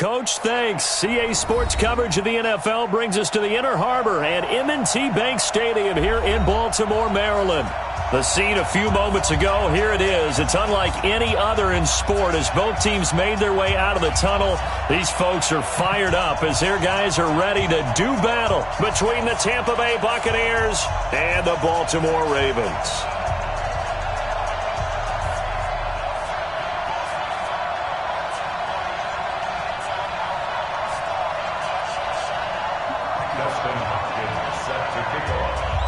Coach. Thanks. CA Sports coverage of the NFL brings us to the Inner Harbor at M&T Bank Stadium here in Baltimore, Maryland. The scene a few moments ago, here it is. It's unlike any other in sport as both teams made their way out of the tunnel. These folks are fired up as their guys are ready to do battle between the Tampa Bay Buccaneers and the Baltimore Ravens.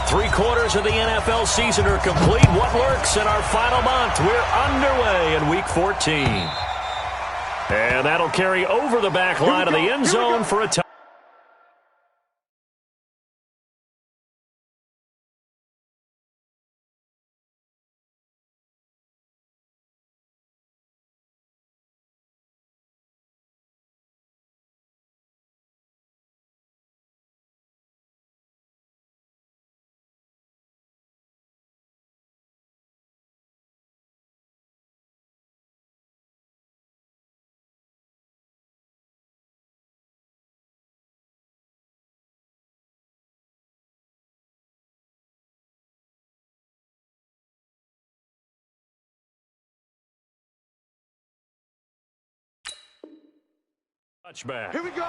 Three-quarters of the NFL season are complete. What works in our final month? We're underway in Week 14. And that'll carry over the back line of the end zone for a touchdown. Touchback. Here we go.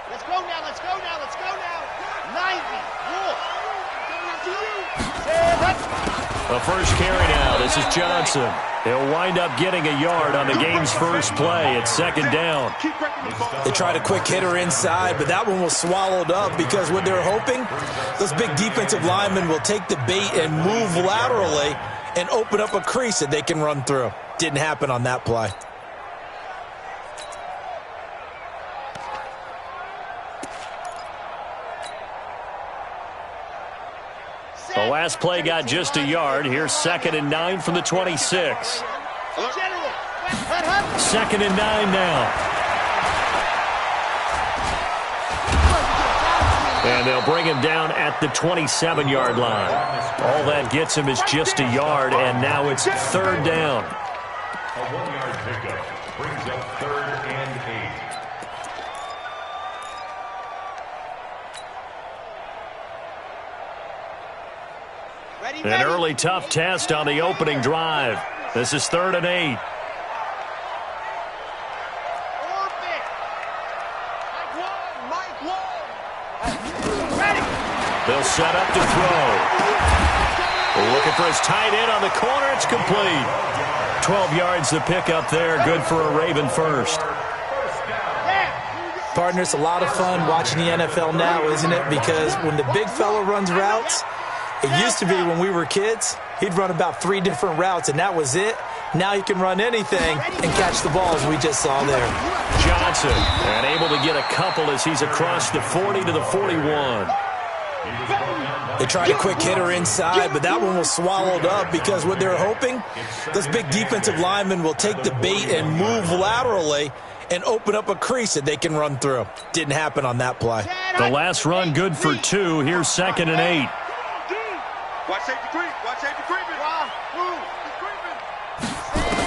Let's go now, let's go now, let's go now. 90, The first carry now. This is Johnson. He'll wind up getting a yard on the game's first play. It's second down. They tried a quick hitter inside, but that one was swallowed up because what they're hoping, those big defensive linemen will take the bait and move laterally and open up a crease that they can run through. Didn't happen on that play. The last play got just a yard. Here's 2nd and 9 from the 26. 2nd and 9 now. And they'll bring him down at the 27-yard line. All that gets him is just a yard, and now it's 3rd down. A 1-yard pickup brings up 3rd and 8. An early tough test on the opening drive. This is 3rd and 8. They'll set up to throw. Looking for his tight end on the corner. It's complete. 12 yards to pick up there. Good for a Raven first. Partner, it's a lot of fun watching the NFL now, isn't it? Because when the big fella runs routes, it used to be when we were kids, he'd run about 3 different routes, and that was it. Now he can run anything and catch the balls we just saw there. Johnson, and able to get a couple as he's across the 40 to the 41. They tried a quick hitter inside, but that one was swallowed up because what they're hoping, those big defensive linemen will take the bait and move laterally and open up a crease that they can run through. Didn't happen on that play. The last run good for 2. Here's 2nd and 8. Watch safety creep. Watch safety creeping.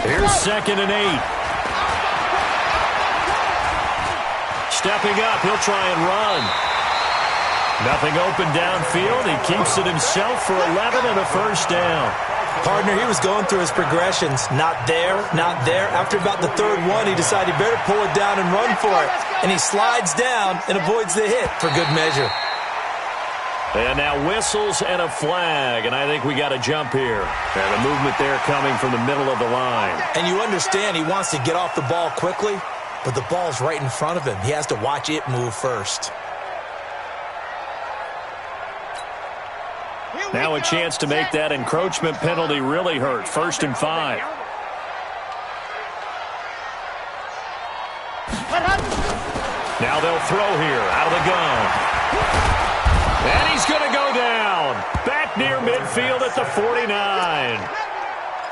Here's 2nd and 8. Stepping up, he'll try and run. Nothing open downfield. He keeps it himself for 11 and a first down. Partner, he was going through his progressions. Not there, not there. After about the 3rd one, he decided he better pull it down and run for it. And he slides down and avoids the hit for good measure. And now whistles and a flag, and I think we got a jump here. And the movement there coming from the middle of the line. And you understand he wants to get off the ball quickly, but the ball's right in front of him. He has to watch it move first. Now a chance to make that encroachment penalty really hurt. 1st and 5. Now they'll throw here out of the gun. And he's going to go down. Back near midfield at the 49.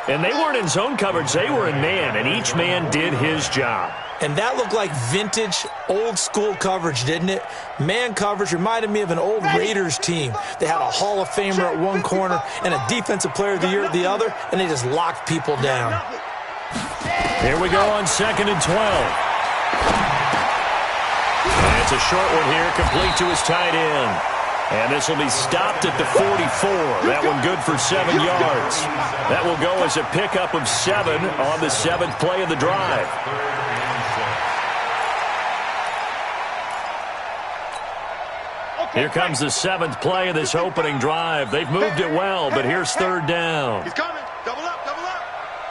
And they weren't in zone coverage. They were in man, and each man did his job. And that looked like vintage, old-school coverage, didn't it? Man coverage reminded me of an old Raiders team. They had a Hall of Famer at one corner and a Defensive Player of the Year at the other, and they just locked people down. Here we go on 2nd and 12. And it's a short one here, complete to his tight end. And this will be stopped at the 44. That one good for 7 yards. That will go as a pickup of 7 on the 7th play of the drive. Here comes the 7th play of this opening drive. They've moved it well, but here's 3rd down. He's coming. Double up, double up.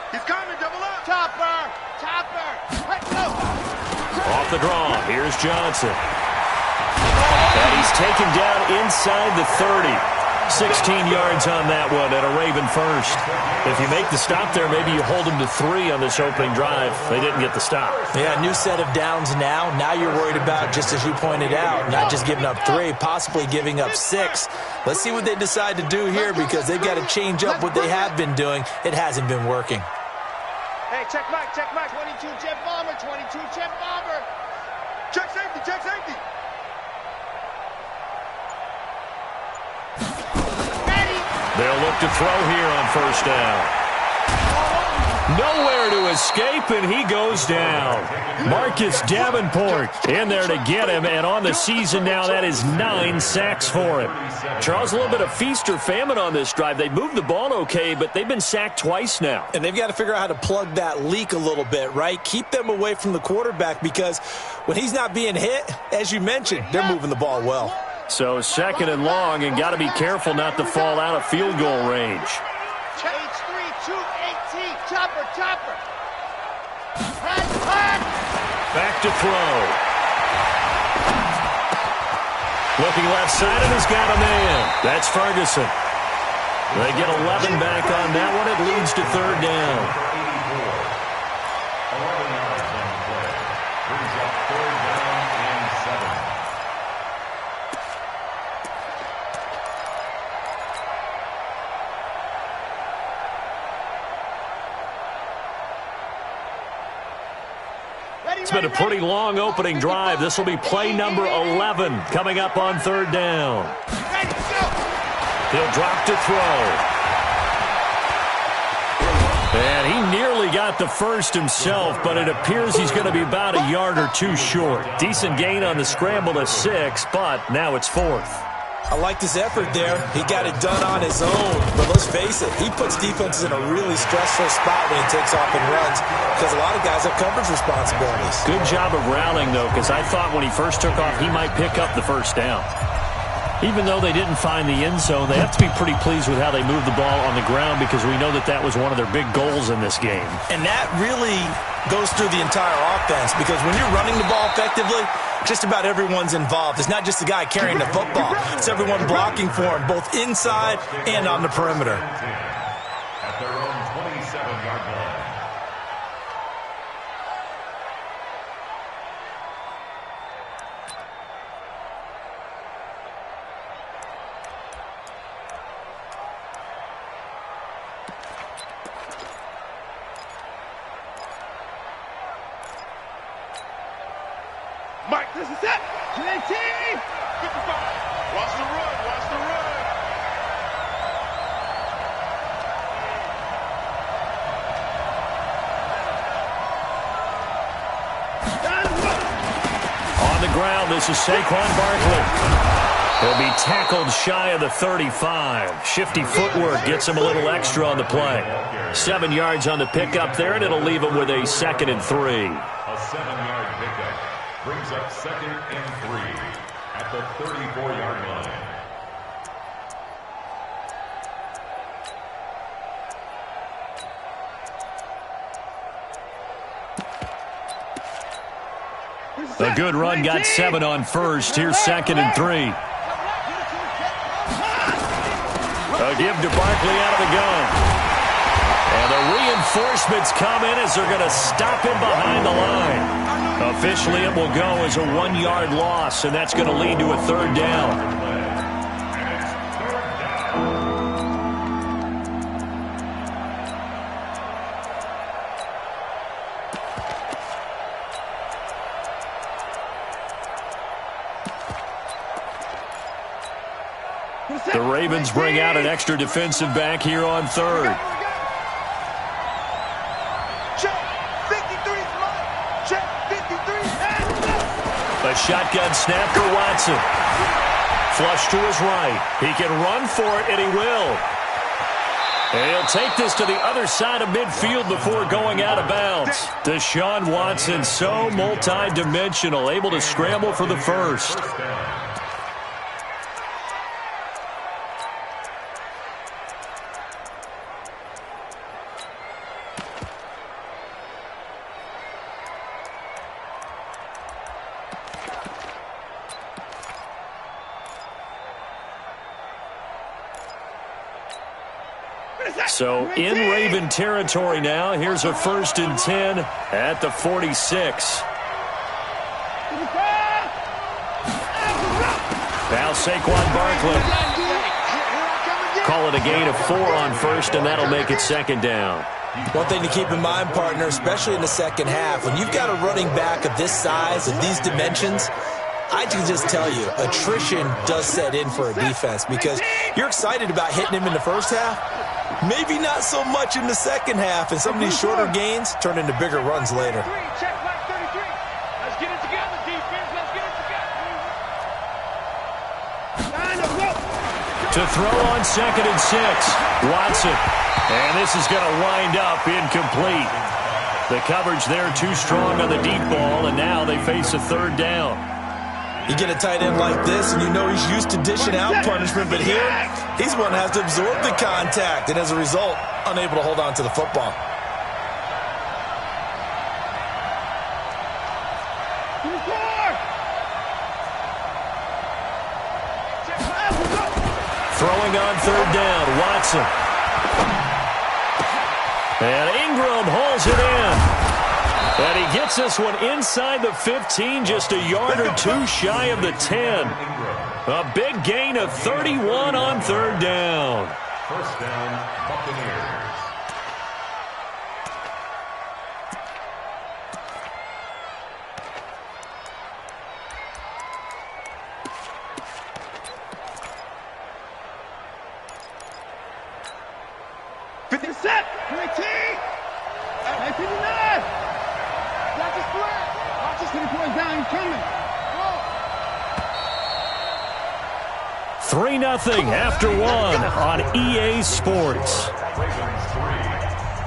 He's coming, double up. Chopper, chopper. Let's go. Off the draw, here's Johnson. And he's taken down inside the 30. 16 yards on that one and a Raven first. If you make the stop there, maybe you hold them to 3 on this opening drive. They didn't get the stop. Yeah, new set of downs now. Now you're worried about, just as you pointed out, not just giving up 3, possibly giving up 6. Let's see what they decide to do here because they've got to change up what they have been doing. It hasn't been working. Hey, check Mike, 22 jet bomber, 22 jet bomber. Check safety, check safety. They'll look to throw here on 1st down. Nowhere to escape, and he goes down. Marcus Davenport in there to get him, and on the season now, that is 9 sacks for him. Charles, a little bit of feast or famine on this drive. They moved the ball okay, but they've been sacked twice now. And they've got to figure out how to plug that leak a little bit, right? Keep them away from the quarterback because when he's not being hit, as you mentioned, they're moving the ball well. So 2nd and long, and got to be careful not to fall out of field goal range. H3, 218, chopper, chopper. Back to throw. Looking left side, and he's got a man. That's Ferguson. They get 11 back on that one. It leads to 3rd down. 11 yards on the play. Brings up 3rd down and 7. It's been a pretty long opening drive. This will be play number 11 coming up on 3rd down. He'll drop to throw. And he nearly got the first himself, but it appears he's going to be about a yard or 2 short. Decent gain on the scramble to 6, but now it's 4th. I like this effort there. He got it done on his own. But let's face it, he puts defenses in a really stressful spot when he takes off and runs because a lot of guys have coverage responsibilities. Good job of rallying, though, because I thought when he first took off, he might pick up the 1st down. Even though they didn't find the end zone, they have to be pretty pleased with how they moved the ball on the ground because we know that that was one of their big goals in this game. And that really goes through the entire offense because when you're running the ball effectively, just about everyone's involved. It's not just the guy carrying the football. It's everyone blocking for him, both inside and on the perimeter. At their own 27-yard line. Mike, this is it. JT. 55. Watch the run. Watch the run. On the ground, this is Saquon Barkley. He'll be tackled shy of the 35. Shifty footwork gets him a little extra on the play. 7 yards on the pickup there, and it'll leave him with a 2nd and 3. A 7-yard pickup brings up 2nd and 3 at the 34-yard line. A good run got 7 on 1st. Here's 2nd and 3. A give to Barkley out of the gun. And the reinforcements come in as they're going to stop him behind the line. A Officially, it will go as a 1-yard loss, and that's going to lead to a 3rd down. The Ravens bring out an extra defensive back here on 3rd. Check 53. Check 53. A shotgun snap for Watson. Flush to his right. He can run for it, and he will. And he'll take this to the other side of midfield before going out of bounds. Deshaun Watson, so multi-dimensional, able to scramble for the first. So in Raven territory now. Here's a 1st and 10 at the 46. Now Saquon Barkley. Call it a gain of 4 on 1st, and that'll make it 2nd down. One thing to keep in mind, partner, especially in the second half, when you've got a running back of this size, of these dimensions, I can just tell you, attrition does set in for a defense because you're excited about hitting him in the first half. Maybe not so much in the second half, and some of these shorter gains turn into bigger runs later. Check back 33. Let's get it together, defense. Let's get it together. To throw on 2nd and 6. Watson. And this is going to wind up incomplete. The coverage there too strong on the deep ball, and now they face a 3rd down. You get a tight end like this, and you know he's used to dishing out punishment, but here, he's one that has to absorb the contact, and as a result, unable to hold on to the football. Throwing on 3rd down, Watson. And Ingram hauls it in. And he gets this one inside the 15, just a yard or 2 shy of the 10. A big gain of 31 on 3rd down. 1st down, Buccaneers. Coming. 3-0 after 1 on EA Sports. Ravens 3,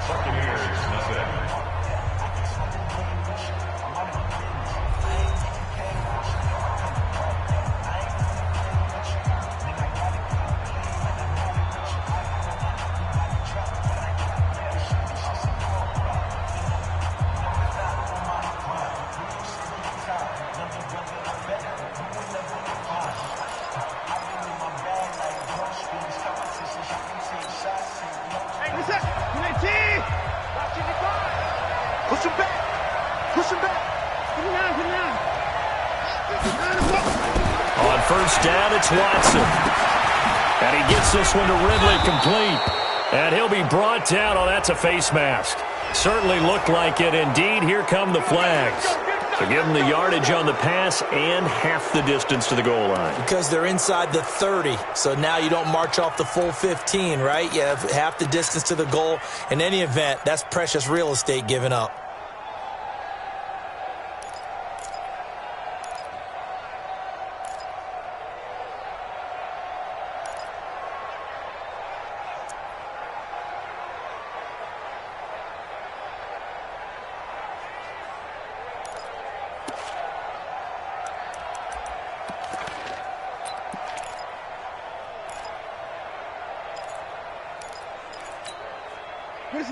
Buccaneers nothing. Push him back. Push him back. On 1st down, it's Watson. And he gets this one to Ridley complete. And he'll be brought down. Oh, that's a face mask. Certainly looked like it. Indeed, here come the flags. To give them the yardage on the pass and half the distance to the goal line. Because they're inside the 30, so now you don't march off the full 15, right? You have half the distance to the goal. In any event, that's precious real estate given up.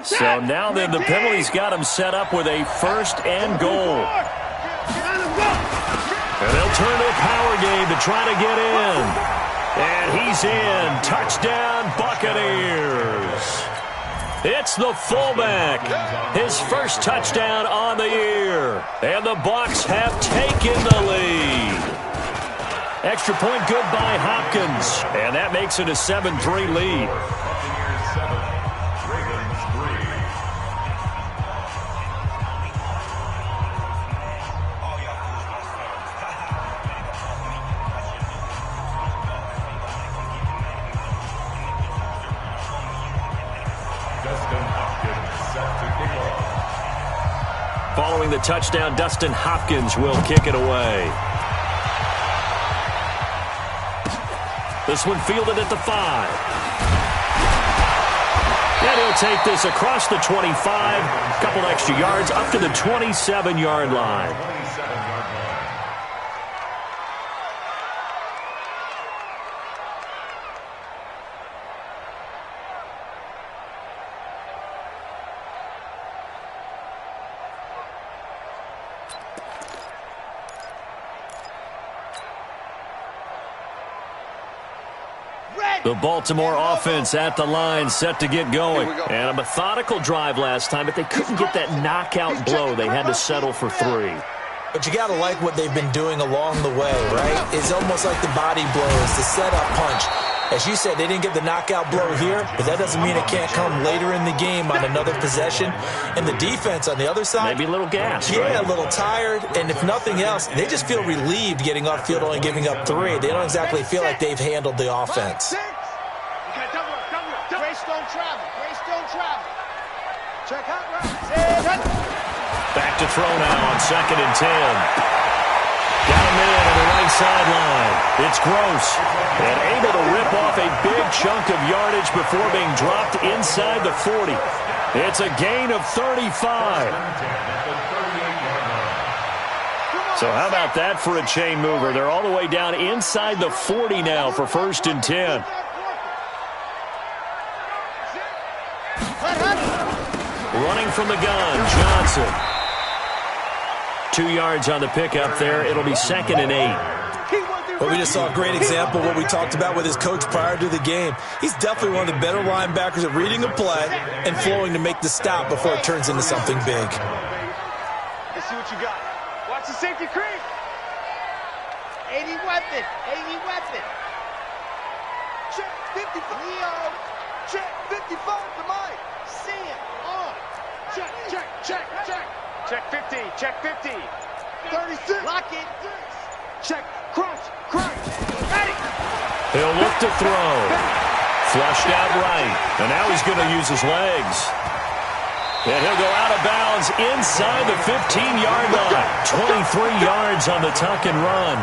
So now then the penalty's got him set up with a 1st and goal. And they'll turn to a power game to try to get in. And he's in. Touchdown, Buccaneers. It's the fullback. His first touchdown on the year. And the Bucs have taken the lead. Extra point good by Hopkins. And that makes it a 7-3 lead. Following the touchdown, Dustin Hopkins will kick it away. This one fielded at the 5. And he'll take this across the 25. A couple extra yards up to the 27-yard line. The Baltimore offense at the line, set to get going. And a methodical drive last time, but they couldn't get that knockout blow. They had to settle for 3. But you got to like what they've been doing along the way, right? It's almost like the body blows, the setup punch. As you said, they didn't get the knockout blow here, but that doesn't mean it can't come later in the game on another possession. And the defense on the other side, maybe a little gassed, yeah, right? A little tired. And if nothing else, they just feel relieved getting off field, only giving up 3. They don't exactly feel like they've handled the offense. Grace don't travel. Grace don't travel. Check out right. Back to throw now on 2nd and 10. Got a man on the right sideline. It's Gross. And able to rip off a big chunk of yardage before being dropped inside the 40. It's a gain of 35. So how about that for a chain mover? They're all the way down inside the 40 now for 1st and 10. Running from the gun, Johnson. 2 yards on the pickup there. It'll be 2nd and 8. But we just saw a great example of what we talked about with his coach prior to the game. He's definitely one of the better linebackers at reading a play and flowing to make the stop before it turns into something big. Let's see what you got. Watch the safety creep. 80 weapon. 80 weapon. Check 55. Leo. Check 55 to Mike. See him. On. Check, check, check, check. Check 50. Check 50. 36. Lock it. Check. Crunch. Crunch. Ready. He'll look to throw. Flushed out right. And now he's going to use his legs. And he'll go out of bounds inside the 15-yard line. 23 yards on the tuck and run.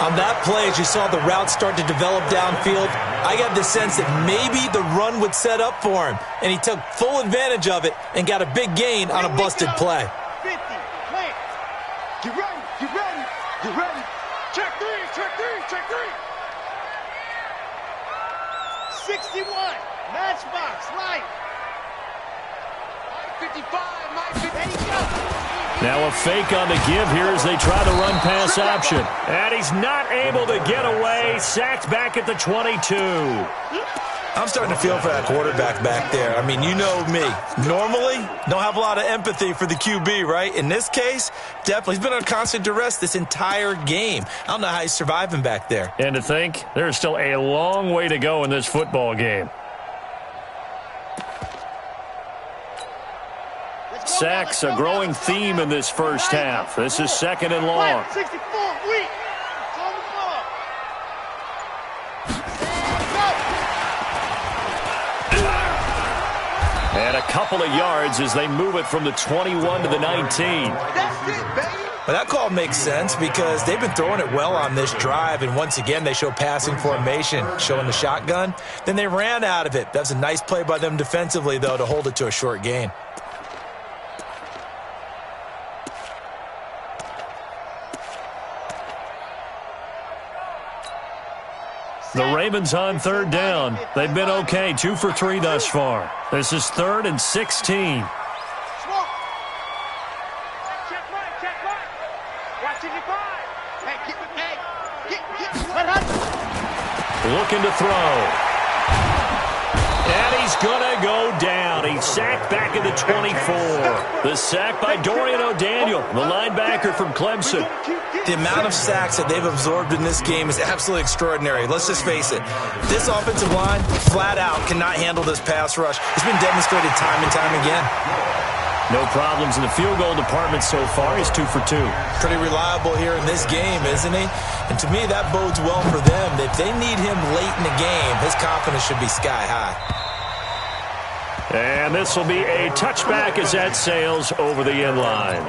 On that play, as you saw the route start to develop downfield, I got the sense that maybe the run would set up for him. And he took full advantage of it and got a big gain on a busted play. 50. Plant. Get ready. Get ready. Get ready. Check 3. Check 3. Check 3. 61. Matchbox. Right. 55. There you go. Now a fake on the give here as they try to run pass option. And he's not able to get away. Sacked back at the 22. I'm starting to feel for that quarterback back there. I mean, you know me. Normally, don't have a lot of empathy for the QB, right? In this case, definitely. He's been on constant duress this entire game. I don't know how he's surviving back there. And to think, there's still a long way to go in this football game. Sacks, a growing theme in this first half. This is 2nd and long. 64, weak. It's on the ball. And a couple of yards as they move it from the 21 to the 19. That's it, baby. But that call makes sense because they've been throwing it well on this drive, and once again they show passing formation, showing the shotgun. Then they ran out of it. That's a nice play by them defensively, though, to hold it to a short gain. The Ravens on 3rd down. They've been okay, 2 for 3 thus far. This is 3rd and 16. Check right, check right. Watch it, divide. Hey, get. Looking to throw. And he's going to go down. He's sacked back at the 24. The sack by Dorian O'Daniel, the linebacker from Clemson. The amount of sacks that they've absorbed in this game is absolutely extraordinary. Let's just face it. This offensive line, flat out, cannot handle this pass rush. It's been demonstrated time and time again. No problems in the field goal department so far. He's 2 for 2. Pretty reliable here in this game, isn't he? And to me, that bodes well for them. If they need him late in the game, his confidence should be sky high. And this will be a touchback as that sails over the end line.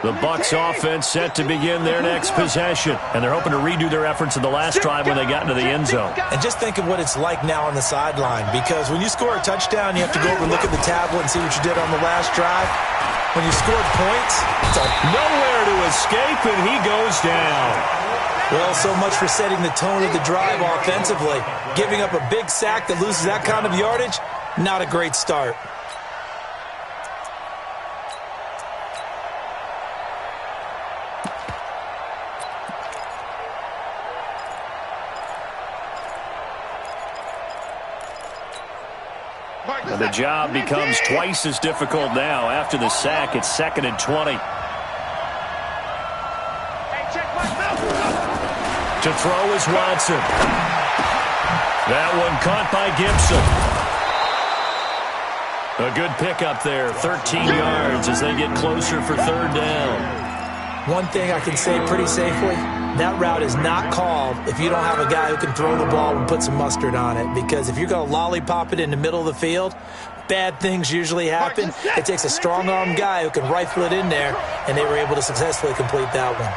The Bucs offense set to begin their next possession, and they're hoping to redo their efforts in the last drive when they got into the end zone. And just think of what it's like now on the sideline, because when you score a touchdown, you have to go over and look at the tablet and see what you did on the last drive. When you scored points, it's nowhere to escape, and he goes down. Well, so much for setting the tone of the drive offensively. Giving up a big sack that loses that kind of yardage, not a great start. The job becomes twice as difficult now. After the sack, it's 2nd and 20. To throw is Watson. That one caught by Gibson. A good pickup there, 13 yards as they get closer for 3rd down. One thing I can say pretty safely, that route is not called if you don't have a guy who can throw the ball and put some mustard on it. Because if you're going to lollipop it in the middle of the field, bad things usually happen. It takes a strong-arm guy who can rifle it in there, and they were able to successfully complete that one.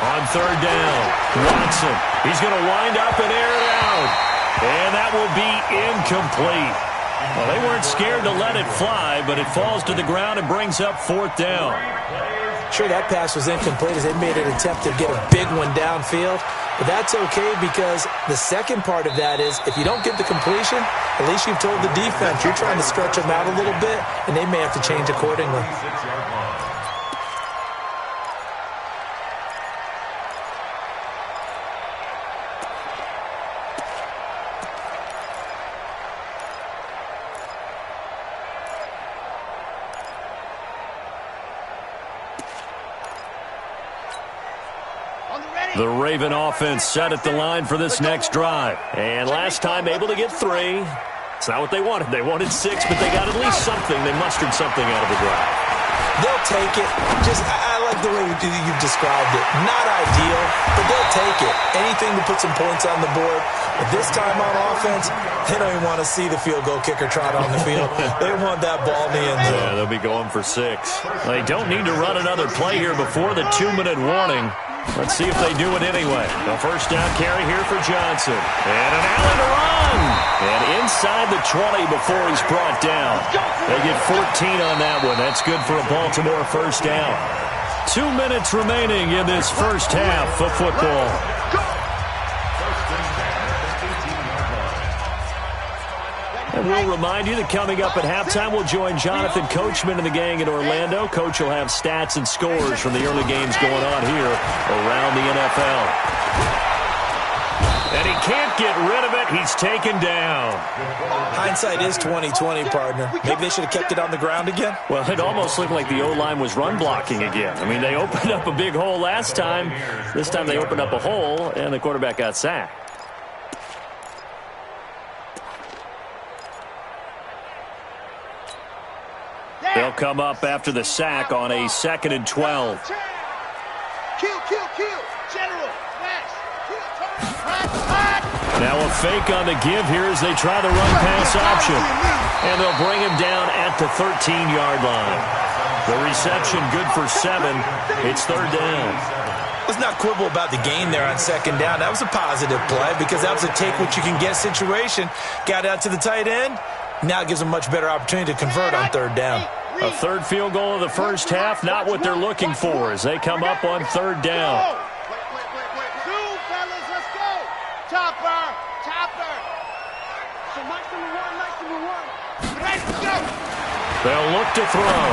On 3rd down, Watson. He's going to wind up and air it out. And that will be incomplete. Well, they weren't scared to let it fly, but it falls to the ground and brings up 4th down. Sure, that pass was incomplete as they made an attempt to get a big one downfield. But that's okay because the second part of that is if you don't get the completion, at least you've told the defense you're trying to stretch them out a little bit, and they may have to change accordingly. The Raven offense set at the line for this next drive. And last time able to get 3. It's not what they wanted. They wanted 6, but they got at least something. They mustered something out of the drive. They'll take it. I like the way you've described it. Not ideal, but they'll take it. Anything to put some points on the board. But this time on offense, they don't even want to see the field goal kicker trot on the field. They want that ball in the end zone. Yeah, they'll be going for 6. They don't need to run another play here before the 2-minute warning. Let's see if they do it anyway. A 1st down carry here for Johnson. And an alley to run. And inside the 20 before he's brought down. They get 14 on that one. That's good for a Baltimore 1st down. 2 minutes remaining in this first half of football. And we'll remind you that coming up at halftime, we'll join Jonathan Coachman and the gang in Orlando. Coach will have stats and scores from the early games going on here around the NFL. And he can't get rid of it. He's taken down. Hindsight is 20/20, partner. Maybe they should have kept it on the ground again. Well, it almost looked like the O-line was run blocking again. I mean, they opened up a big hole last time. This time they opened up a hole, and the quarterback got sacked. They'll come up after the sack on a 2nd and 12. Kill. General. Smash. Kill. Hot. Now a fake on the give here as they try the run pass option. And they'll bring him down at the 13-yard line. The reception good for 7. It's third down. Let's not quibble about the gain there on second down. That was a positive play because that was a take-what-you-can-get situation. Got out to the tight end. Now it gives them a much better opportunity to convert on third down. A third field goal of the first half, not what they're looking for as they come up on third down. Two, fellas, let's go. Chopper. So nice number one. Let's go. They'll look to throw.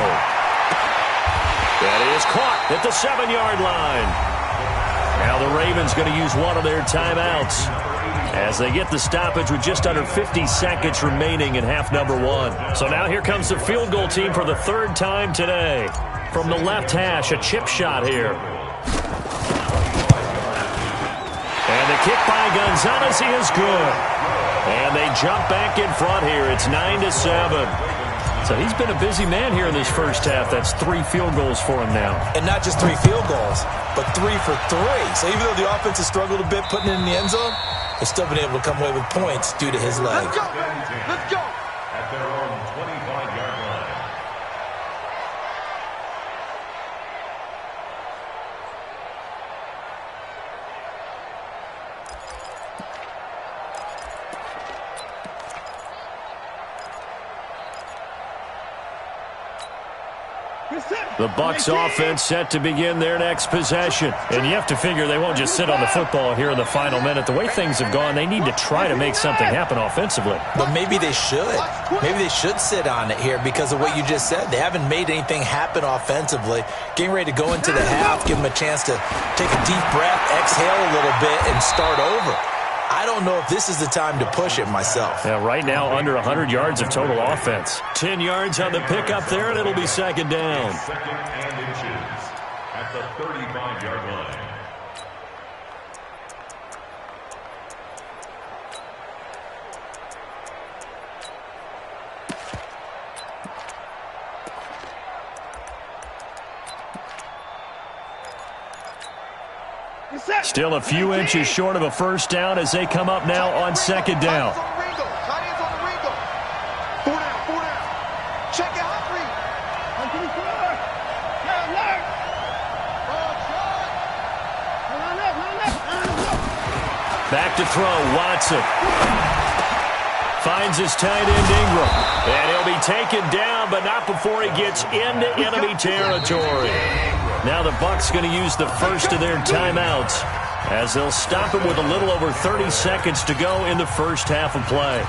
That is caught at the 7-yard line. Now the Ravens going to use one of their timeouts as they get the stoppage with just under 50 seconds remaining in half number 1. So now here comes the field goal team for the third time today. From the left hash, a chip shot here. And the kick by Gonzalez is good. And they jump back in front here. It's 9-7. So he's been a busy man here in this first half. That's 3 field goals for him now. And not just 3 field goals, but 3 for 3. So even though the offense has struggled a bit putting it in the end zone, they've still been able to come away with points due to his leg. Let's go. At their own 25-yard line. The Bucs offense set to begin their next possession. And you have to figure they won't just sit on the football here in the final minute. The way things have gone, they need to try to make something happen offensively. But maybe they should. Maybe they should sit on it here because of what you just said. They haven't made anything happen offensively. Getting ready to go into the half, give them a chance to take a deep breath, exhale a little bit, and start over. I don't know if this is the time to push it myself. Yeah, right now under 100 yards of total offense. 10 yards on the pickup there, and it'll be second down. Second and inches at the 35-yard line. Still a few inches short of a first down as they come up now on second down. Check it out, Back to throw, Watson. Finds his tight end Ingram. And he'll be taken down, but not before he gets into enemy territory. Now the Bucs going to use the first of their timeouts as they'll stop him with a little over 30 seconds to go in the first half of play.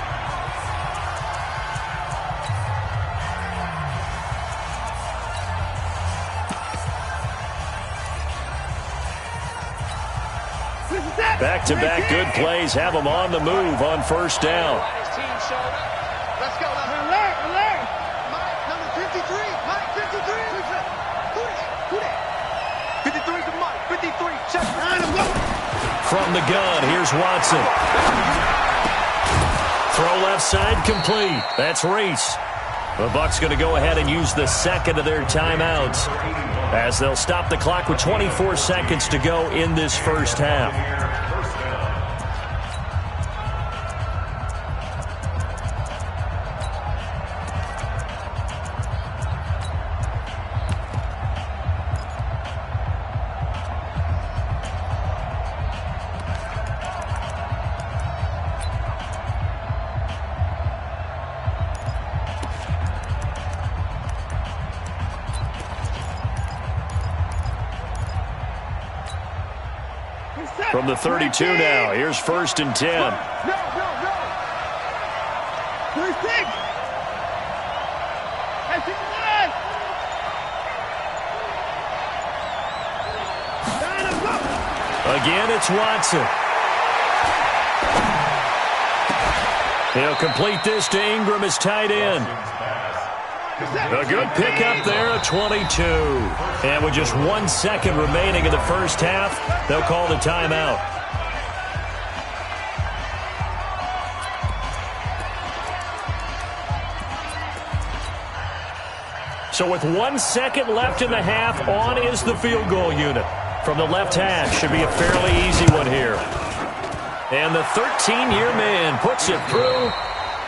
Back-to-back good plays have them on the move on first down. Let's go. Alert. Mike, number 53. Mike, 53. Who that? 53 to Mike. 53. Check. From the gun, here's Watson. Throw left side complete. That's Reese. The Bucs going to go ahead and use the second of their timeouts as they'll stop the clock with 24 seconds to go in this first half. From the 32 now, here's first and 10. No. First pick. Again, it's Watson. He'll complete this to Ingram as tight end. A good pickup there at 22. And with just 1 second remaining in the first half, they'll call the timeout. So with 1 second left in the half, on is the field goal unit. From the left hash, should be a fairly easy one here. And the 13-year man puts it through.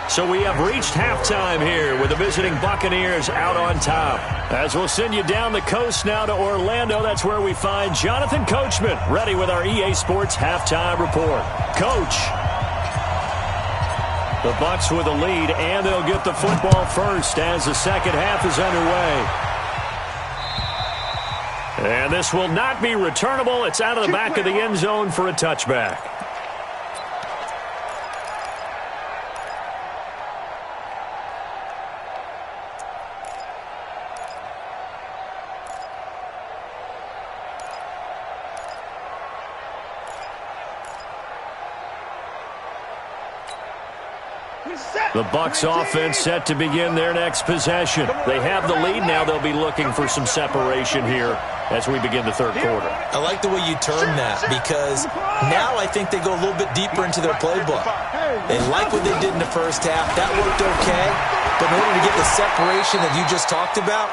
So we have reached halftime here with the visiting Buccaneers out on top. As we'll send you down the coast now to Orlando, that's where we find Jonathan Coachman, ready with our EA Sports halftime report. Coach. The Bucs with a lead, and they'll get the football first as the second half is underway. And this will not be returnable. It's out of the back of the end zone for a touchback. The Bucs offense set to begin their next possession. They have the lead. Now they'll be looking for some separation here as we begin the third quarter. I like the way you term that because now I think they go a little bit deeper into their playbook. They like what they did in the first half. That worked okay. But in order to get the separation that you just talked about,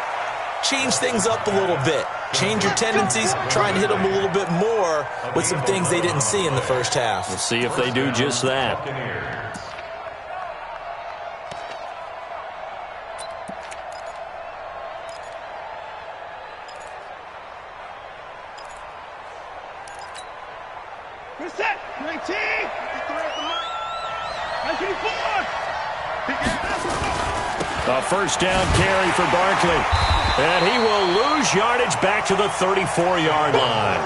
change things up a little bit. Change your tendencies. Try and hit them a little bit more with some things they didn't see in the first half. We'll see if they do just that. A first down carry for Barkley. And he will lose yardage back to the 34-yard line.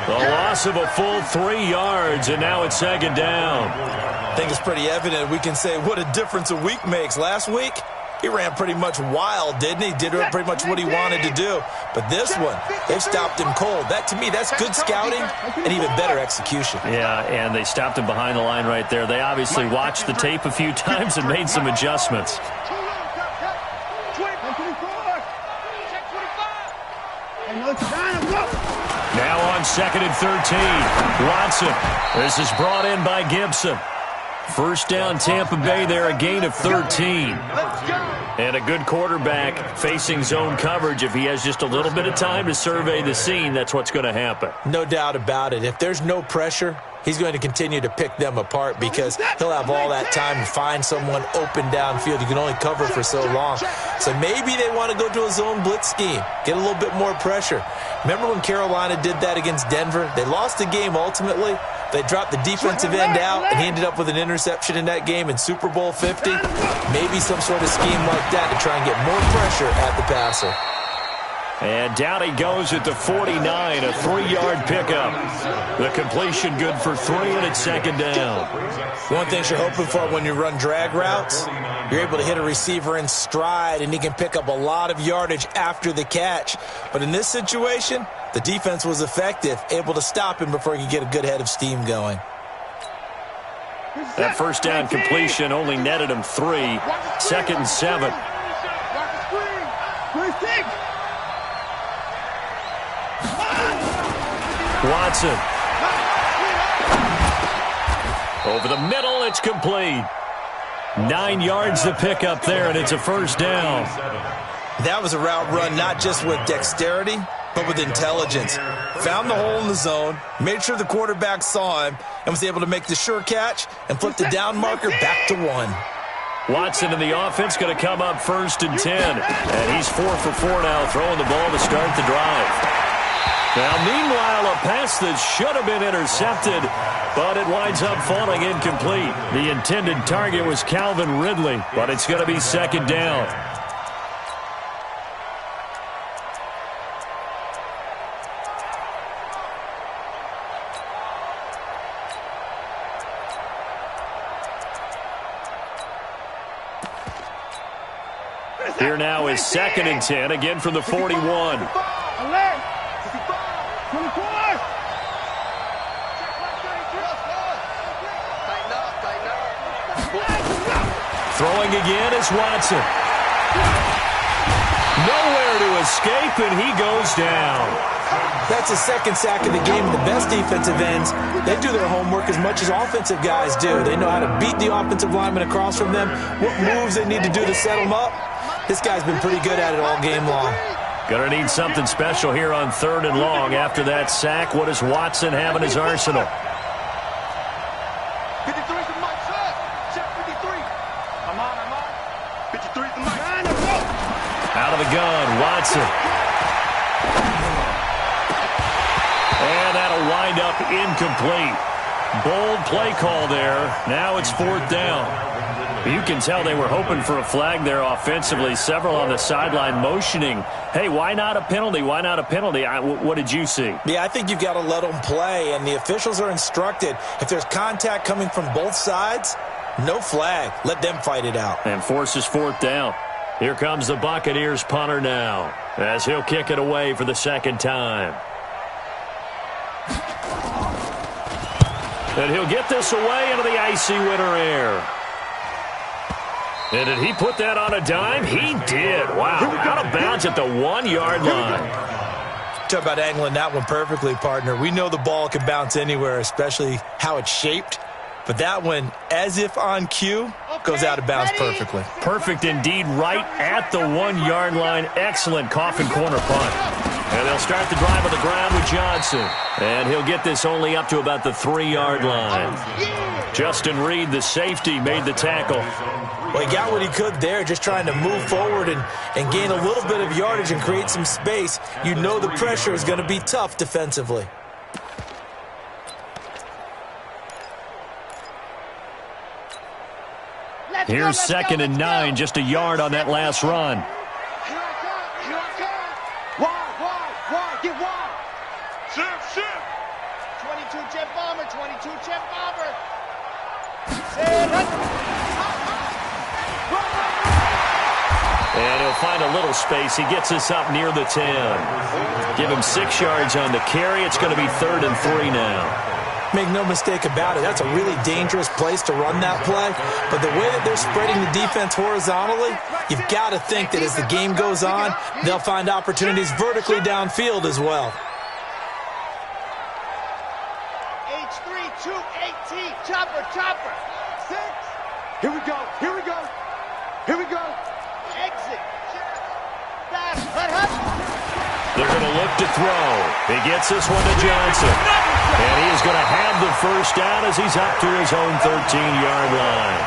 The loss of a full 3 yards, and now it's second down. I think it's pretty evident. We can say what a difference a week makes. Last week, he ran pretty much wild, didn't he? Did pretty much what he wanted to do. But this one, they've stopped him cold. That, to me, that's good scouting and even better execution. Yeah, and they stopped him behind the line right there. They obviously watched the tape a few times and made some adjustments. Now on 2nd and 13. Watson. This is brought in by Gibson. First down Tampa Bay there, a gain of 13. And a good quarterback facing zone coverage. If he has just a little bit of time to survey the scene, that's what's going to happen. No doubt about it. If there's no pressure, he's going to continue to pick them apart because he'll have all that time to find someone open downfield. You can only cover for so long. So maybe they want to go to a zone blitz scheme, get a little bit more pressure. Remember when Carolina did that against Denver? They lost the game ultimately. They dropped the defensive end out, and he ended up with an interception in that game in Super Bowl 50. Maybe some sort of scheme like that to try and get more pressure at the passer. And down he goes at the 49, a 3-yard pickup. The completion good for 3, and it's second down. One thing you're hoping for when you run drag routes, you're able to hit a receiver in stride, and he can pick up a lot of yardage after the catch. But in this situation, the defense was effective, able to stop him before he could get a good head of steam going. That first down completion only netted him 3. 2nd and 7. Watson. Over the middle, it's complete. 9 yards to pick up there, and it's a first down. That was a route run not just with dexterity, but with intelligence. Found the hole in the zone, made sure the quarterback saw him, and was able to make the sure catch and flip the down marker back to 1. Watson in the offense going to come up 1st and 10. And he's 4 for 4 now, throwing the ball to start the drive. Now, meanwhile, a pass that should have been intercepted, but it winds up falling incomplete. The intended target was Calvin Ridley, but it's going to be second down. Here now is 2nd and 10, again from the 41. Throwing again is Watson. Nowhere to escape, and he goes down. That's a second sack of the game. The best defensive ends, they do their homework as much as offensive guys do. They know how to beat the offensive lineman across from them, what moves they need to do to set them up. This guy's been pretty good at it all game long. Gonna need something special here on 3rd and long. After that sack, what does Watson have in his arsenal? Johnson. And that'll wind up incomplete. Bold play call there. Now it's 4th down. You can tell they were hoping for a flag there offensively. Several on the sideline motioning, hey, why not a penalty? Why not a penalty? What did you see? Yeah, I think you've got to let them play, and the officials are instructed, if there's contact coming from both sides, no flag. Let them fight it out. And forces 4th down. Here comes the Buccaneers punter now, as he'll kick it away for the 2nd time. And he'll get this away into the icy winter air. And did he put that on a dime? He did. Wow. Out of bounds at the 1-yard line. Talk about angling that one perfectly, partner. We know the ball can bounce anywhere, especially how it's shaped. But that one, as if on cue, goes out of bounds perfectly. Perfect indeed, right at the 1-yard line. Excellent coffin corner punt. And they'll start the drive on the ground with Johnson. And he'll get this only up to about the 3-yard line. Justin Reed, the safety, made the tackle. Well, he got what he could there, just trying to move forward and gain a little bit of yardage and create some space. You know the pressure is going to be tough defensively. Here's 2nd and 9, just a yard on that last run. Wide, get wide. Shift. 22 jet bomber, 22 jet bomber. And he'll find a little space. He gets us up near the 10. Give him 6 yards on the carry. It's going to be 3rd and 3 now. Make no mistake about it, that's a really dangerous place to run that play. But the way that they're spreading the defense horizontally, you've got to think that as the game goes on, they'll find opportunities vertically downfield as well. H3, 218, chopper. 6. Here we go. Exit. They're going to look to throw. He gets this one to Johnson. And he is going to have the 1st down as he's up to his own 13-yard line.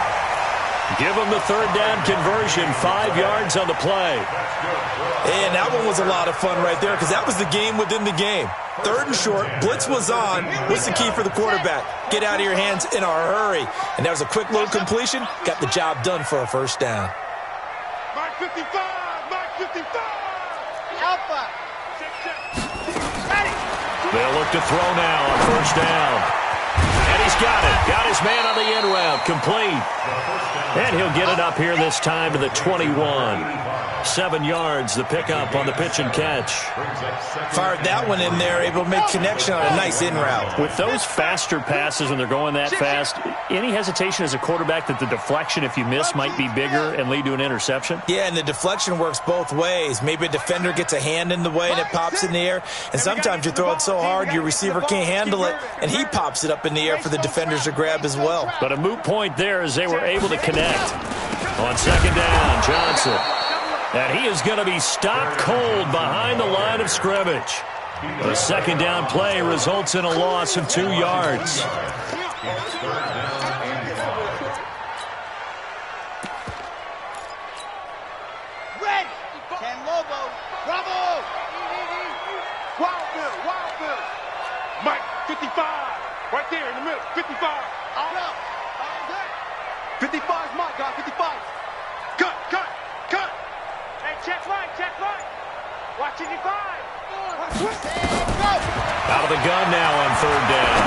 Give him the 3rd down conversion, 5 yards on the play. And that one was a lot of fun right there because that was the game within the game. 3rd and short, blitz was on. What's the key for the quarterback? Get out of your hands in a hurry. And that was a quick little completion. Got the job done for a 1st down. Mark 55. Alpha. They'll look to throw now on 1st down. And he's got it. Got his man on the end route. Complete. And he'll get it up here this time to the 21. 7 yards, the pickup on the pitch and catch. Fired that one in there, able to make connection on a nice in route. With those faster passes when they're going that fast, any hesitation as a quarterback that the deflection, if you miss, might be bigger and lead to an interception? Yeah, and the deflection works both ways. Maybe a defender gets a hand in the way and it pops in the air. And sometimes you throw it so hard your receiver can't handle it, and he pops it up in the air for the defenders to grab as well. But a moot point there as they were able to connect. On 2nd down, Johnson. And he is going to be stopped cold behind the line of scrimmage. The 2nd down play results in a loss of 2 yards. Red. Ken Lobo. Bravo. Wild Bill. Mike, 55. Right there in the middle. 55. 55 is my guy. 55. Cut. Check right. Watching you 5. Out of the gun now on 3rd down.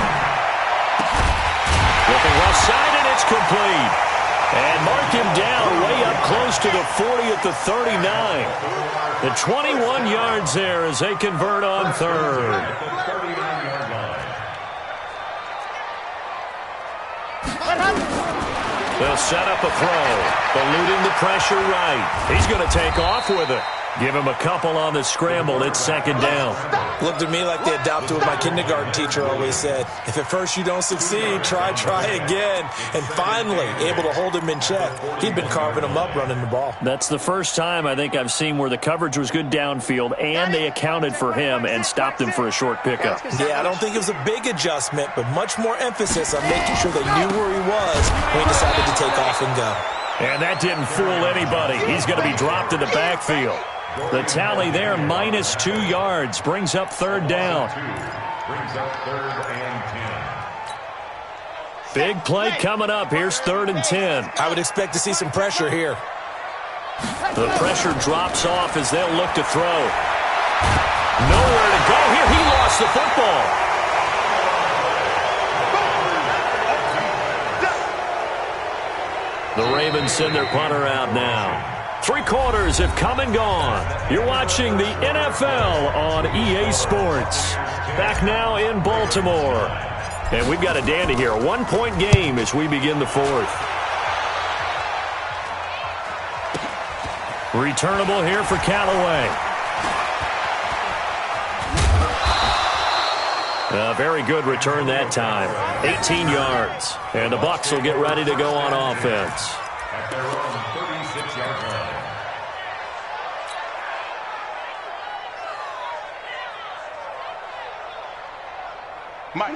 Looking left side, and it's complete. And mark him down way up close to the 40 at the 39. The 21 yards there as they convert on 3rd. They'll set up a throw. Eluding the pressure right. He's going to take off with it. Give him a couple on the scramble. It's 2nd down. Looked to me like they adopted what my kindergarten teacher always said. If at first you don't succeed, try again. And finally, able to hold him in check. He'd been carving him up running the ball. That's the first time I think I've seen where the coverage was good downfield and they accounted for him and stopped him for a short pickup. Yeah, I don't think it was a big adjustment, but much more emphasis on making sure they knew where he was when he decided to take off and go. And that didn't fool anybody. He's going to be dropped in the backfield. The tally there, -2 yards, brings up third down. Brings up 3rd and 10. Big play coming up. Here's 3rd and 10. I would expect to see some pressure here. The pressure drops off as they'll look to throw. Nowhere to go here. He lost the football. The Ravens send their punter out now. 3 quarters have come and gone. You're watching the NFL on EA Sports. Back now in Baltimore. And we've got a dandy here. A 1-point game as we begin the 4th. Returnable here for Callaway. A very good return that time. 18 yards. And the Bucs will get ready to go on offense. At their own 36-yard line.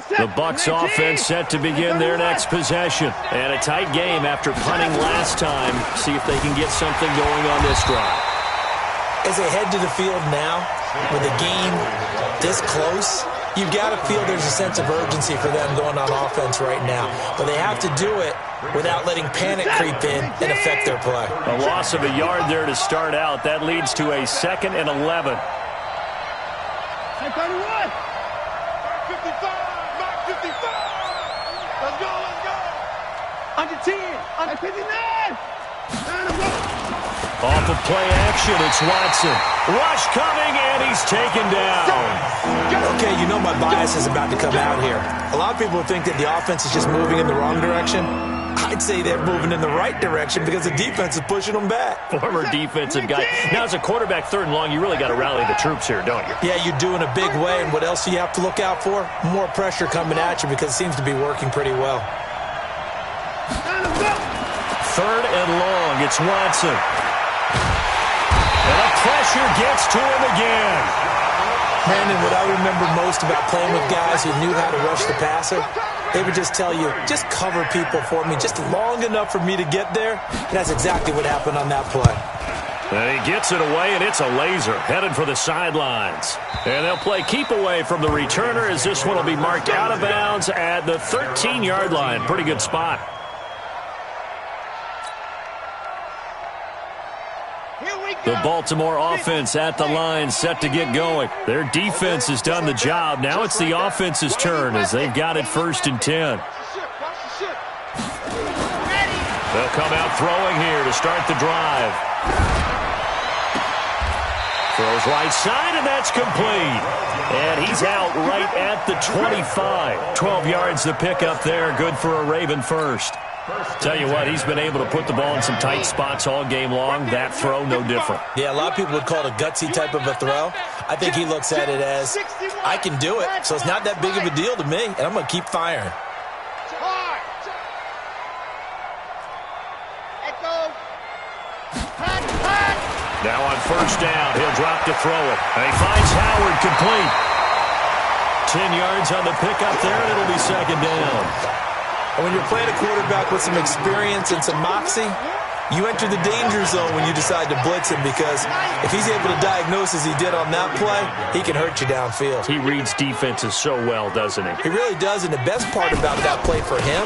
The Bucs offense set to begin their next possession. And a tight game after punting last time. See if they can get something going on this drive. As they head to the field now, with the game this close, you've got to feel there's a sense of urgency for them going on offense right now. But they have to do it without letting panic creep in and affect their play. A loss of a yard there to start out. That leads to a 2nd and 11. 31. 55. Mark 55. Let's go, let's go. Under 10. Under 59. Off of play action, it's Watson. Rush coming, and he's taken down. Okay, you know my bias is about to come out here. A lot of people think that the offense is just moving in the wrong direction. I'd say they're moving in the right direction because the defense is pushing them back. Former defensive guy. Now, as a quarterback, 3rd and long, you really got to rally the troops here, don't you? Yeah, you do in a big way, and what else do you have to look out for? More pressure coming at you because it seems to be working pretty well. 3rd and long, it's Watson. And the pressure gets to him again. Brandon, what I remember most about playing with guys who knew how to rush the passer, they would just tell you, just cover people for me just long enough for me to get there. And that's exactly what happened on that play. And he gets it away, and it's a laser headed for the sidelines. And they'll play keep away from the returner as this one will be marked out of bounds at the 13-yard line. Pretty good spot. The Baltimore offense at the line, set to get going. Their defense has done the job. Now it's the offense's turn as they've got it 1st and 10. They'll come out throwing here to start the drive. Throws right side, and that's complete. And he's out right at the 25. 12 yards to pick up there. Good for a Raven first. Tell you what, he's been able to put the ball in some tight spots all game long. That throw, no different. Yeah, a lot of people would call it a gutsy type of a throw. I think he looks at it as, I can do it, so it's not that big of a deal to me, and I'm going to keep firing. Now on 1st down, he'll drop to throw it. And he finds Howard complete. 10 yards on the pickup there, and it'll be 2nd down. And when you're playing a quarterback with some experience and some moxie, you enter the danger zone when you decide to blitz him because if he's able to diagnose as he did on that play, he can hurt you downfield. He reads defenses so well, doesn't he? He really does, and the best part about that play for him,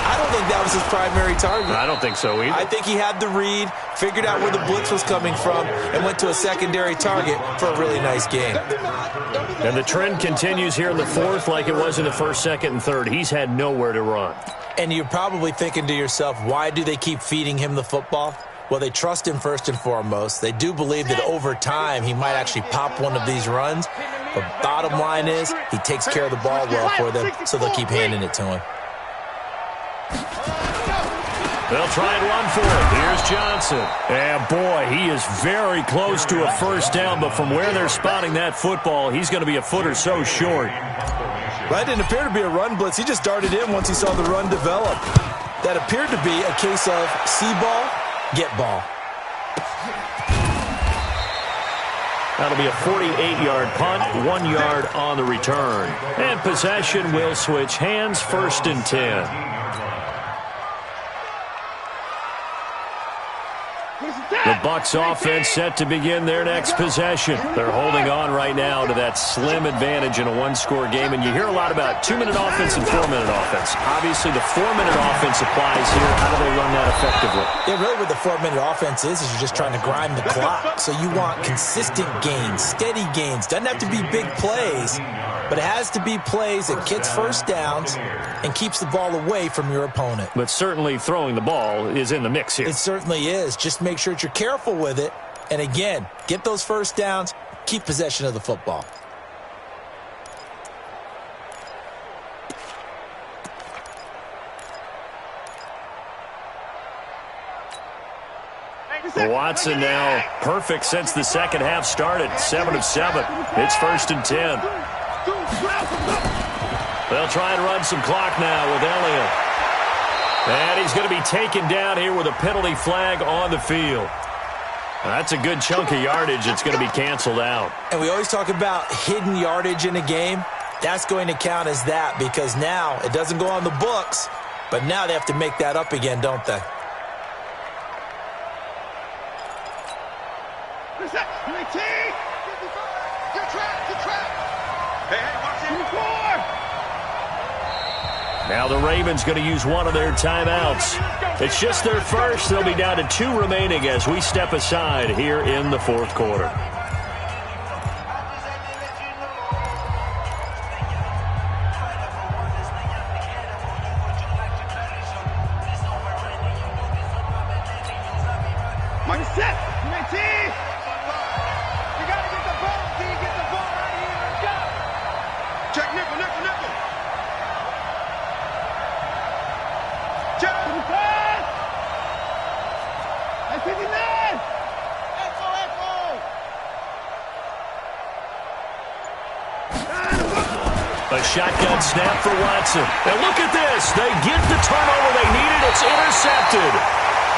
I don't think that was his primary target. I don't think so either. I think he had the read, figured out where the blitz was coming from, and went to a secondary target for a really nice game. And the trend continues here in the 4th like it was in the 1st, 2nd, and 3rd. He's had nowhere to run. And you're probably thinking to yourself, why do they keep feeding him the football? Well, they trust him first and foremost. They do believe that over time he might actually pop one of these runs. But bottom line is he takes care of the ball well for them, so they'll keep handing it to him. They'll try and run for it. Here's Johnson. And, boy, he is very close to a 1st down, but from where they're spotting that football, he's going to be a foot or so short. That didn't appear to be a run blitz. He just darted in once he saw the run develop. That appeared to be a case of see ball, get ball. That'll be a 48-yard punt, 1 yard on the return. And possession will switch hands, 1st and 10. The Bucs offense set to begin their next possession. They're holding on right now to that slim advantage in a one-score game, and you hear a lot about 2-minute offense and 4-minute offense. Obviously, the 4-minute offense applies here. How do they run that effectively? Yeah, really what the 4-minute offense is you're just trying to grind the clock. So you want consistent gains, steady gains. Doesn't have to be big plays, but it has to be plays that gets first downs and keeps the ball away from your opponent. But certainly throwing the ball is in the mix here. It certainly is. Just make sure that you're careful with it. And again, get those first downs, keep possession of the football. Watson now perfect since the second half started. 7 of 7. It's 1st and 10. They'll try and run some clock now with Elliott. And he's going to be taken down here with a penalty flag on the field. That's a good chunk of yardage. It's going to be canceled out. And we always talk about hidden yardage in a game. That's going to count as that because now it doesn't go on the books, but now they have to make that up again, don't they? Now the Ravens going to use one of their timeouts. It's just their first. They'll be down to 2 remaining as we step aside here in the 4th quarter. A shotgun snap for Watson. And look at this. They get the turnover they needed. It's intercepted.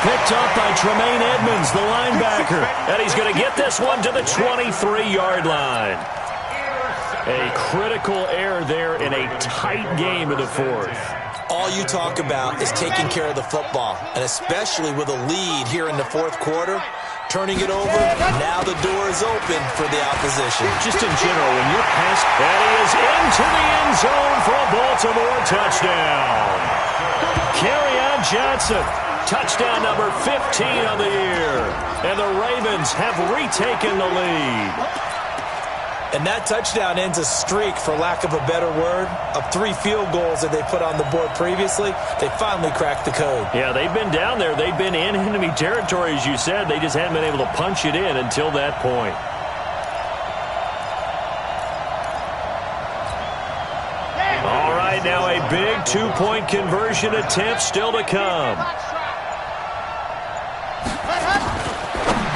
Picked up by Tremaine Edmonds, the linebacker. And he's going to get this one to the 23-yard line. A critical error there in a tight game in the 4th. All you talk about is taking care of the football, and especially with a lead here in the 4th quarter. Turning it over, now the door is open for the opposition. Just in general, when you're past, and he is into the end zone for a Baltimore touchdown. Kerryon Johnson, touchdown number 15 of the year. And the Ravens have retaken the lead. And that touchdown ends a streak, for lack of a better word, of 3 field goals that they put on the board previously. They finally cracked the code. Yeah, they've been down there. They've been in enemy territory, as you said. They just hadn't been able to punch it in until that point. All right, now a big 2-point conversion attempt still to come.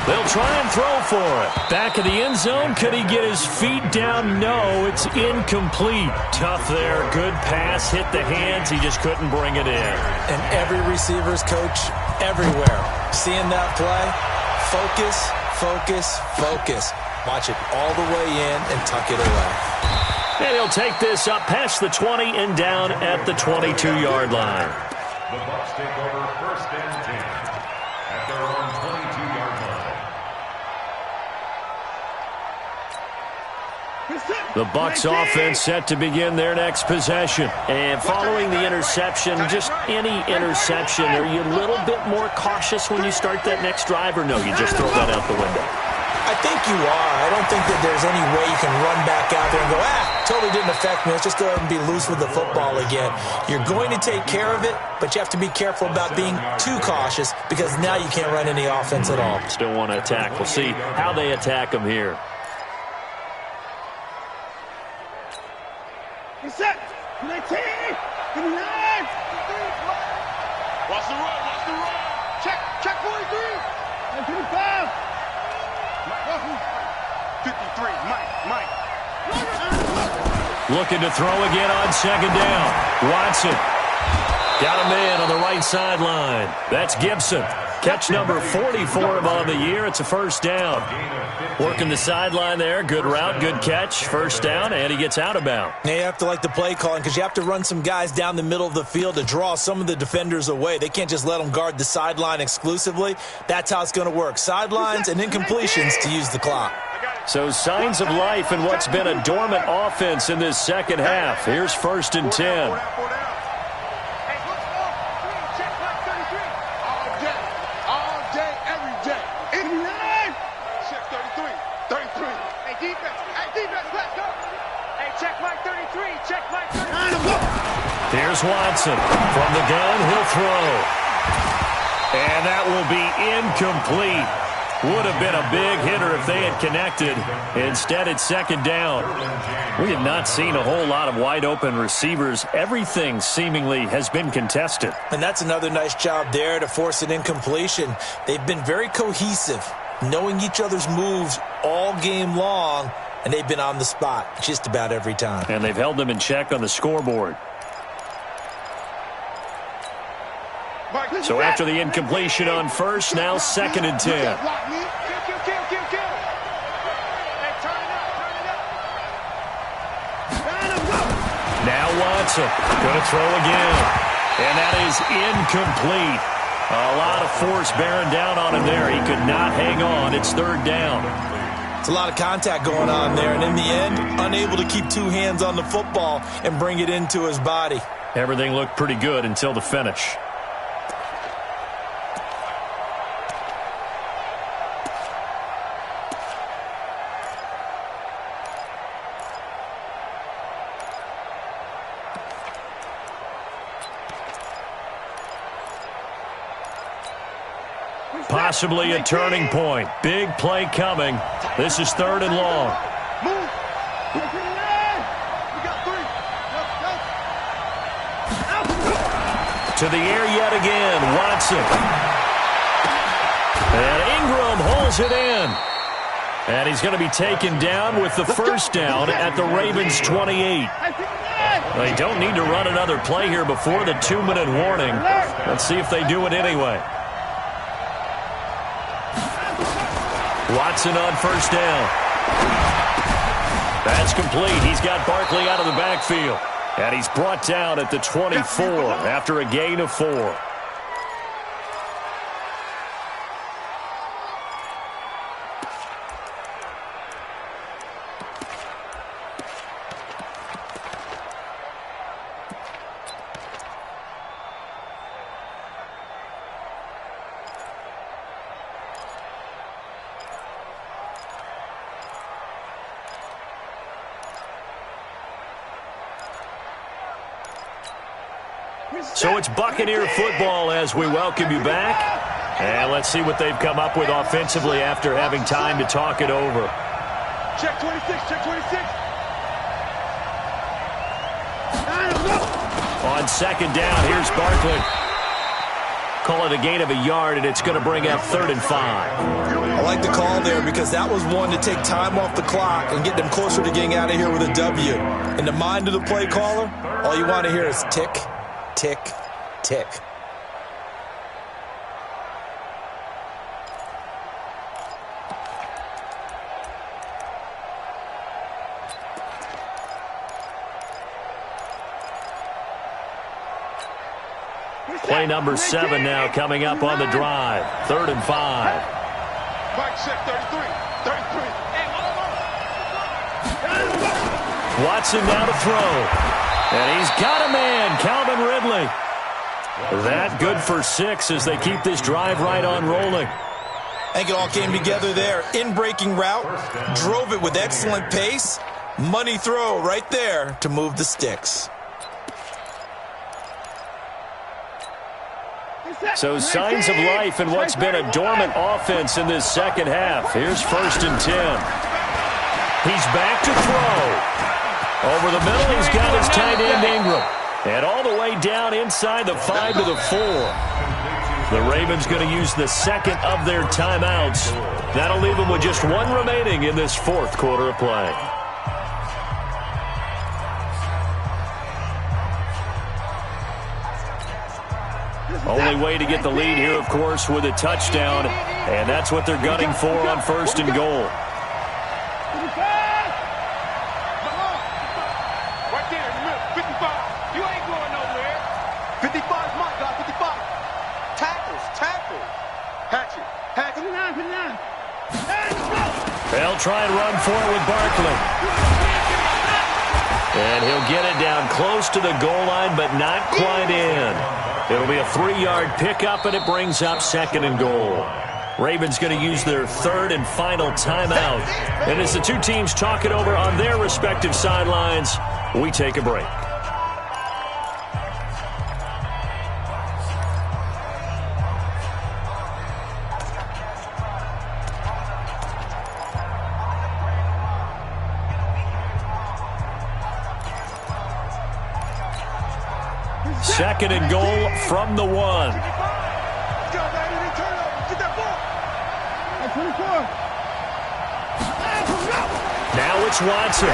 They'll try and throw for it. Back of the end zone. Could he get his feet down? No, it's incomplete. Tough there. Good pass. Hit the hands. He just couldn't bring it in. And every receiver's coach everywhere. Seeing that play, focus, focus, focus. Watch it all the way in and tuck it away. And he'll take this up past the 20 and down at the 22-yard line. The Bucs take over 1st and 10 at their own 22-yard line. The Bucs offense set to begin their next possession. And following the interception, just any interception, are you a little bit more cautious when you start that next drive, or no, you just throw that out the window? I think you are. I don't think that there's any way you can run back out there and go, totally didn't affect me. Let's just go ahead and be loose with the football again. You're going to take care of it, but you have to be careful about being too cautious because now you can't run any offense at all. Still want to attack. We'll see how they attack them here. Set. Watch the run. Check 43. 55. 53. Mike. Looking to throw again on 2nd down. Watson. Got a man on the right sideline. That's Gibson. Catch number 44 of on the year. It's a first down. Working the sideline there. Good route, good catch. First down, and he gets out of bounds. Now you have to like the play calling because you have to run some guys down the middle of the field to draw some of the defenders away. They can't just let them guard the sideline exclusively. That's how it's going to work. Sidelines and incompletions to use the clock. So signs of life in what's been a dormant offense in this second half. Here's 1st and 10. Here's Watson. From the gun, he'll throw. And that will be incomplete. Would have been a big hitter if they had connected. Instead, it's 2nd down. We have not seen a whole lot of wide-open receivers. Everything seemingly has been contested. And that's another nice job there to force an incompletion. They've been very cohesive, knowing each other's moves all game long, and they've been on the spot just about every time. And they've held them in check on the scoreboard. So after the incompletion on first, now 2nd and 10. Now Watson going to throw again. And that is incomplete. A lot of force bearing down on him there. He could not hang on. It's 3rd down. It's a lot of contact going on there. And in the end, unable to keep 2 hands on the football and bring it into his body. Everything looked pretty good until the finish. Possibly a turning point. Big play coming. This is 3rd and long. To the air yet again. Watson. And Ingram holds it in. And he's going to be taken down with the first down at the Ravens' 28. They don't need to run another play here before the 2-minute warning. Let's see if they do it anyway. Watson on first down. That's complete. He's got Barkley out of the backfield. And he's brought down at the 24 after a gain of 4. So it's Buccaneer football as we welcome you back. And let's see what they've come up with offensively after having time to talk it over. Check 26, check 26. On 2nd down, here's Barkley. Call it a gain of a yard, and it's going to bring up 3rd and 5. I like the call there because that was one to take time off the clock and get them closer to getting out of here with a W. In the mind of the play caller, all you want to hear is tick, tick, tick. Play number 7 now coming up on the drive. 3rd and 5. Mike check 33, 33. Watson now to throw. And he's got a man, Calvin Ridley. That good for 6 as they keep this drive right on rolling. I think it all came together there. In-breaking route, drove it with excellent pace. Money throw right there to move the sticks. So signs of life in what's been a dormant offense in this second half. Here's 1st and 10. He's back to throw. Over the middle, he's got his tight end Ingram. And all the way down inside the 5 to the 4. The Ravens going to use the second of their timeouts. That'll leave them with just 1 remaining in this 4th quarter of play. Only way to get the lead here, of course, with a touchdown, and that's what they're gunning for on 1st and goal. Right there in the middle, 55. You ain't going nowhere. 55 is my guy, 55. Tackles. Hatchet. 59. They'll try and run for it with Barkley. And he'll get it down close to the goal line, but not quite in. It'll be a 3-yard pickup, and it brings up 2nd and goal. Ravens going to use their 3rd and final timeout. And as the two teams talk it over on their respective sidelines, we take a break. Second and goal from the 1. Get that ball. Now it's Watson.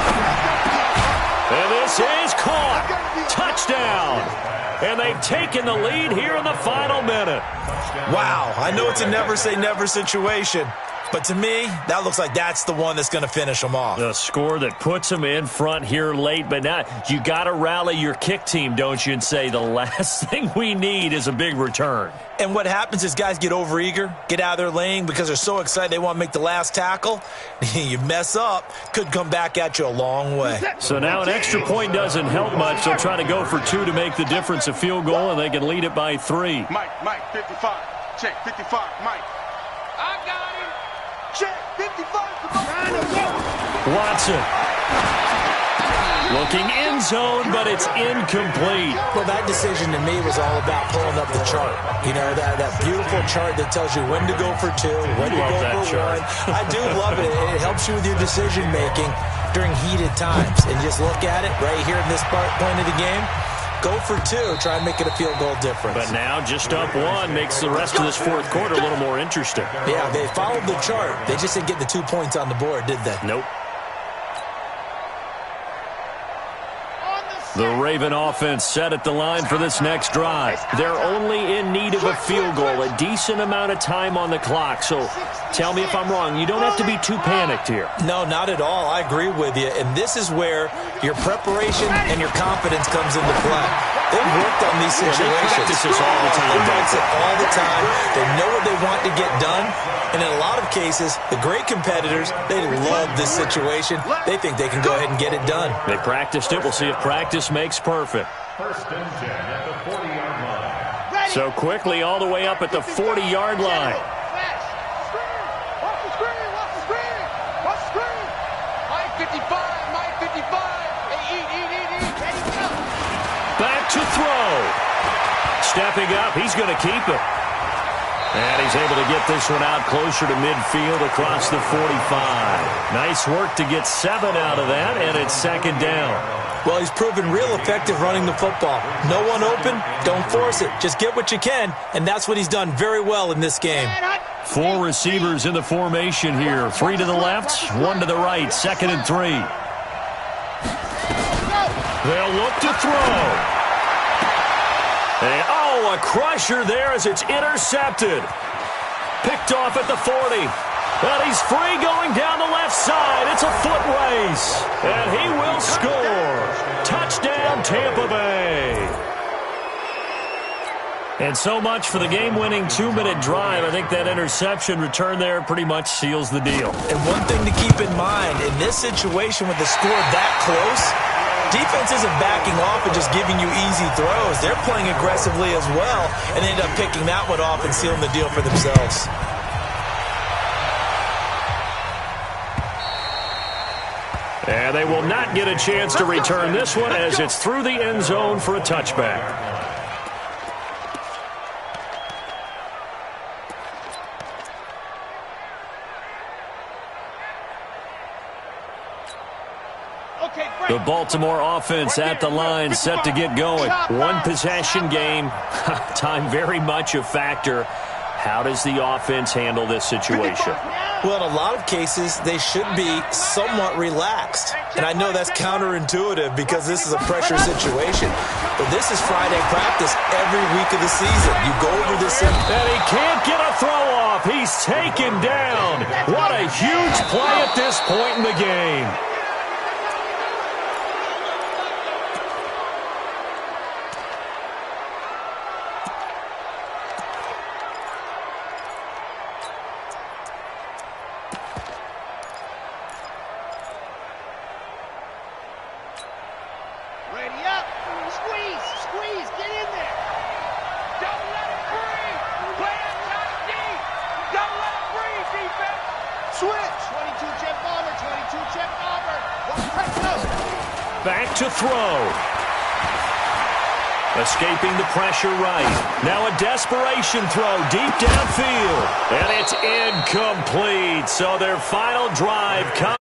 And this is caught. Touchdown. And they've taken the lead here in the final minute. Wow, I know it's a never-say-never situation, but to me, that looks like that's the one that's going to finish them off. The score that puts them in front here late, but now you got to rally your kick team, don't you, and say the last thing we need is a big return. And what happens is guys get overeager, get out of their lane because they're so excited they want to make the last tackle. You mess up, could come back at you a long way. So now an extra point doesn't help much. They'll try to go for 2 to make the difference a field goal, and they can lead it by 3. Mike, 55. Check, 55, Mike. I got him. Check, 55. Watson. Looking end zone, but it's incomplete. Well, that decision to me was all about pulling up the chart. You know, that beautiful chart that tells you when to go for 2, when to go for 1. I do love it. It helps you with your decision-making during heated times. And just look at it right here in this point of the game. Go for 2, try and make it a field goal difference. But now just up 1 makes the rest of this 4th quarter a little more interesting. Yeah, they followed the chart. They just didn't get the 2 points on the board, did they? Nope. The Raven offense set at the line for this next drive. They're only in need of a field goal, a decent amount of time on the clock. So tell me if I'm wrong. You don't have to be too panicked here. No, not at all. I agree with you. And this is where your preparation and your confidence comes into play. They've worked on these situations. They practice this all the time. They practice it all the time. They know what they want to get done. And in a lot of cases, the great competitors, they love this situation. They think they can go ahead and get it done. They practiced it. We'll see if practice makes perfect. 1st and 10 at the 40-yard line. So quickly all the way up at the 40-yard line. Watch the screen. Mike 55. Hey, eat. Back to throw. Stepping up, he's going to keep it. And he's able to get this one out closer to midfield across the 45. Nice work to get 7 out of that, and it's 2nd down. Well, he's proven real effective running the football. No one open, don't force it. Just get what you can, and that's what he's done very well in this game. 4 receivers in the formation here. 3 to the left, 1 to the right, 2nd and 3. They'll look to throw. And, a crusher there as it's intercepted. Picked off at the 40. But he's free going down the left side. It's a foot race. And he will score. Touchdown, Tampa Bay. And so much for the game-winning 2-minute drive. I think that interception return there pretty much seals the deal. And one thing to keep in mind, in this situation with the score that close, defense isn't backing off and just giving you easy throws. They're playing aggressively as well, and they end up picking that one off and sealing the deal for themselves. And they will not get a chance to return this one as it's through the end zone for a touchback. The Baltimore offense at the line, set to get going. 1 possession game. Time very much a factor. How does the offense handle this situation? Well, in a lot of cases, they should be somewhat relaxed. And I know that's counterintuitive because this is a pressure situation. But this is Friday practice every week of the season. You go over this. And he can't get a throw off. He's taken down. What a huge play at this point in the game. Ready up. Squeeze. Squeeze. Get in there. Don't let it breathe. Play outside of D. Don't let it breathe, defense. Switch. 22 check bomber. 22 check bomber. One press go. Back to throw. Escaping the pressure right. Now a desperation throw deep downfield. And it's incomplete. So their final drive comes.